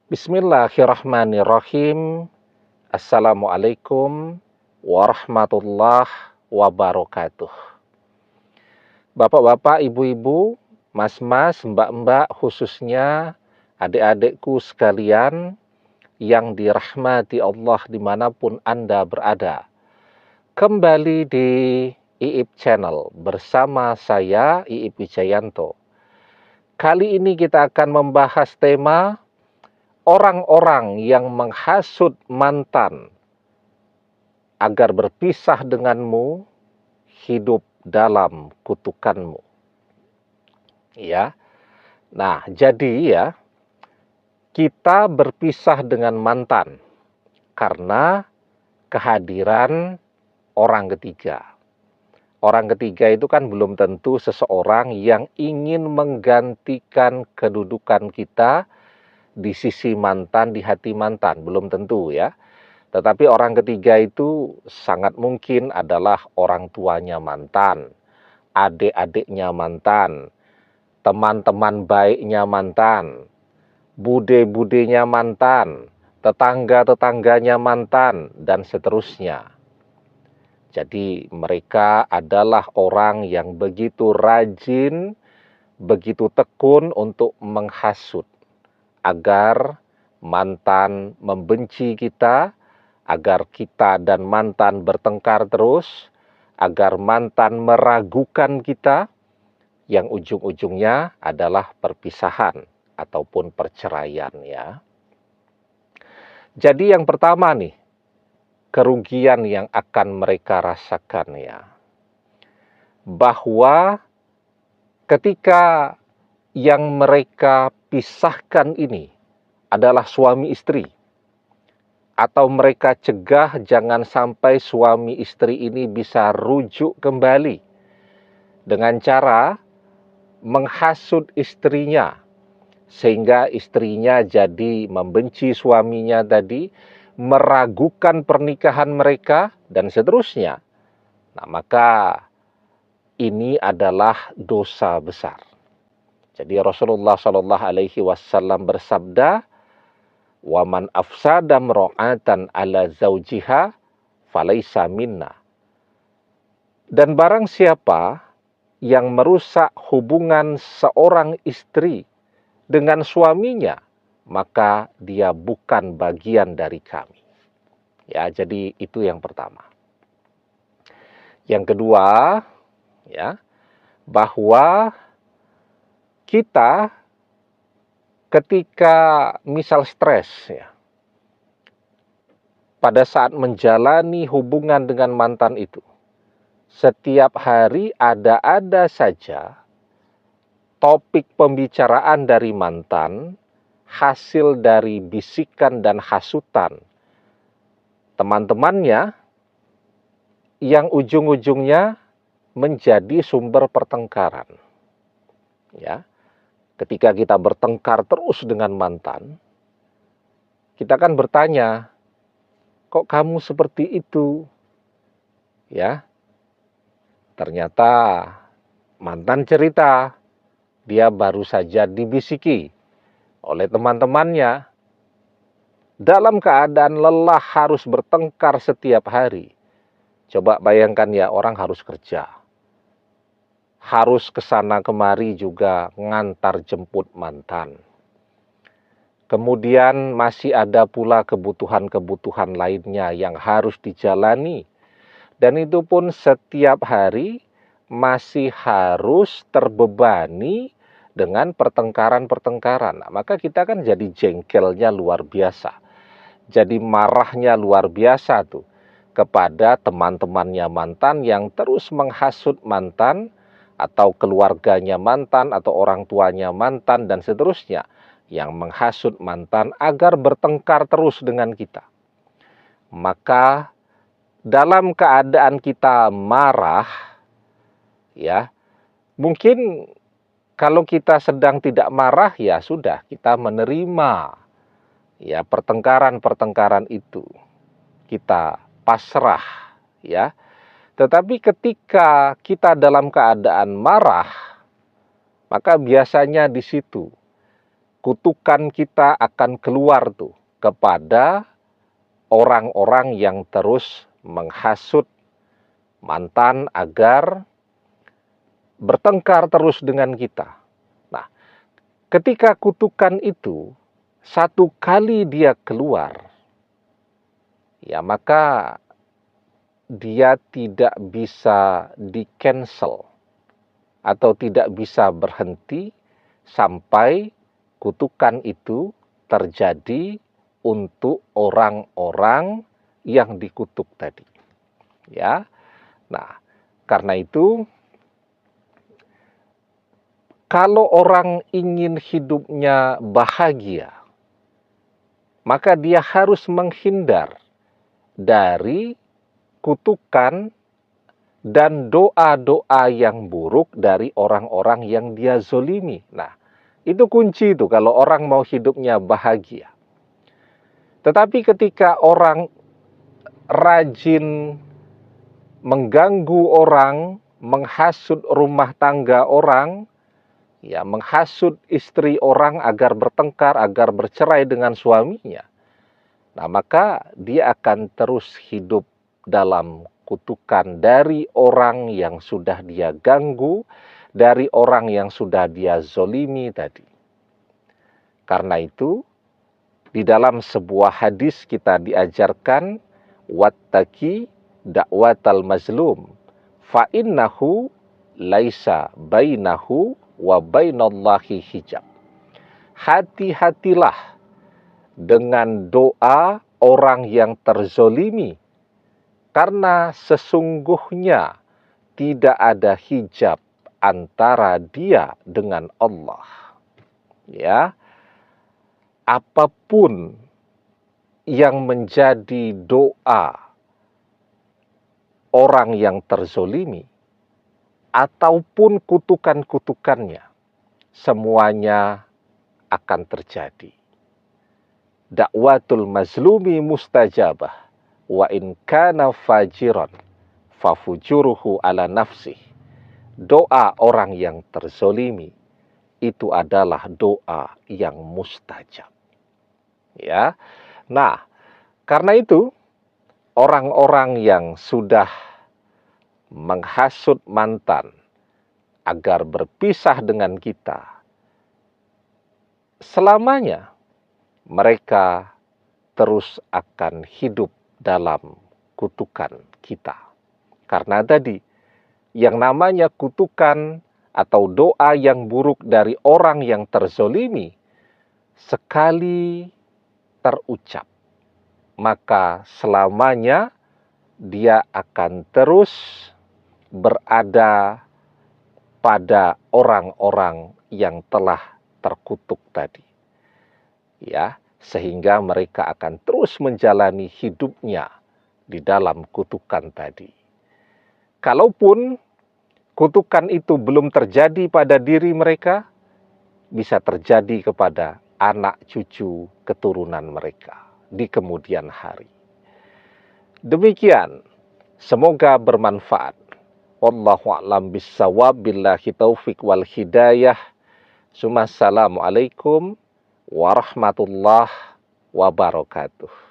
Bismillahirrahmanirrahim. Assalamualaikum warahmatullahi wabarakatuh. Bapak-bapak, ibu-ibu, mas-mas, mbak-mbak, khususnya adik-adikku sekalian yang dirahmati Allah dimanapun Anda berada. Kembali di IIP Channel bersama saya, IIP Wijayanto. Kali ini kita akan membahas tema orang-orang yang menghasut mantan agar berpisah denganmu, hidup dalam kutukanmu. Ya. Nah, jadi ya, kita berpisah dengan mantan karena kehadiran orang ketiga. Orang ketiga itu kan belum tentu seseorang yang ingin menggantikan kedudukan kita di sisi mantan, di hati mantan, belum tentu ya. Tetapi orang ketiga itu sangat mungkin adalah orang tuanya mantan, adik-adiknya mantan, teman-teman baiknya mantan, bude-budenya mantan, tetangga-tetangganya mantan, dan seterusnya. Jadi mereka adalah orang yang begitu rajin, begitu tekun untuk menghasut agar mantan membenci kita, agar kita dan mantan bertengkar terus, agar mantan meragukan kita, yang ujung-ujungnya adalah perpisahan ataupun perceraian ya. Jadi yang pertama nih, kerugian yang akan mereka rasakan ya, bahwa ketika yang mereka pisahkan ini adalah suami istri, atau mereka cegah jangan sampai suami istri ini bisa rujuk kembali dengan cara menghasut istrinya, sehingga istrinya jadi membenci suaminya tadi, meragukan pernikahan mereka, dan seterusnya. Nah, maka ini adalah dosa besar. Jadi Rasulullah Shallallahu Alaihi Wasallam bersabda, "Waman afsada mro'atan ala zaujiha falaisa minna." Dan barang siapa yang merusak hubungan seorang istri dengan suaminya, maka dia bukan bagian dari kami. Ya, jadi itu yang pertama. Yang kedua, ya, bahwa kita ketika misal stres ya, pada saat menjalani hubungan dengan mantan itu, setiap hari ada saja topik pembicaraan dari mantan, hasil dari bisikan dan hasutan teman-temannya, yang ujung-ujungnya menjadi sumber pertengkaran. Ya, ketika kita bertengkar terus dengan mantan, kita kan bertanya, kok kamu seperti itu? Ya, ternyata mantan cerita, dia baru saja dibisiki oleh teman-temannya dalam keadaan lelah harus bertengkar setiap hari. Coba bayangkan ya, orang harus kerja, harus kesana kemari juga ngantar jemput mantan. Kemudian masih ada pula kebutuhan-kebutuhan lainnya yang harus dijalani. Dan itu pun setiap hari masih harus terbebani dengan pertengkaran-pertengkaran. Nah, maka kita kan jadi jengkelnya luar biasa. Jadi marahnya luar biasa tuh kepada teman-temannya mantan yang terus menghasut mantan, atau keluarganya mantan, atau orang tuanya mantan, dan seterusnya, yang menghasut mantan agar bertengkar terus dengan kita. Maka dalam keadaan kita marah, ya, mungkin kalau kita sedang tidak marah, ya sudah, kita menerima ya pertengkaran-pertengkaran itu, kita pasrah ya. Tetapi ketika kita dalam keadaan marah, maka biasanya di situ kutukan kita akan keluar tuh kepada orang-orang yang terus menghasut mantan agar bertengkar terus dengan kita. Nah, ketika kutukan itu satu kali dia keluar, ya maka dia tidak bisa di-cancel atau tidak bisa berhenti sampai kutukan itu terjadi untuk orang-orang yang dikutuk tadi. Ya. Nah, karena itu kalau orang ingin hidupnya bahagia, maka dia harus menghindar dari kutukan dan doa-doa yang buruk dari orang-orang yang dia zolimi. Nah, itu kunci itu kalau orang mau hidupnya bahagia. Tetapi ketika orang rajin mengganggu orang, menghasut rumah tangga orang, ya menghasut istri orang agar bertengkar, agar bercerai dengan suaminya, nah maka dia akan terus hidup dalam kutukan dari orang yang sudah dia ganggu, dari orang yang sudah dia zolimi tadi. Karena itu, di dalam sebuah hadis kita diajarkan, wattaqi da'watal mazlum, fa innahu laisa bainahu wa bainallahi hijab. Hati-hatilah dengan doa orang yang terzolimi, karena sesungguhnya tidak ada hijab antara dia dengan Allah. Ya, apapun yang menjadi doa orang yang terzolimi ataupun kutukan-kutukannya, semuanya akan terjadi. Dakwatul mazlumi mustajabah, wa in kana fajiran fafujuruhu ala nafsih. Doa orang yang terzolimi itu adalah doa yang mustajab. Ya. Nah, karena itu orang-orang yang sudah menghasut mantan agar berpisah dengan kita, selamanya mereka terus akan hidup dalam kutukan kita. Karena tadi, yang namanya kutukan atau doa yang buruk dari orang yang terzolimi, sekali terucap, maka selamanya dia akan terus berada pada orang-orang yang telah terkutuk tadi. Ya, sehingga mereka akan terus menjalani hidupnya di dalam kutukan tadi. Kalaupun kutukan itu belum terjadi pada diri mereka, bisa terjadi kepada anak cucu keturunan mereka di kemudian hari. Demikian, semoga bermanfaat. Wallahu a'lam bissawab, billahi taufik wal hidayah. Assalamualaikum warahmatullahi wabarakatuh.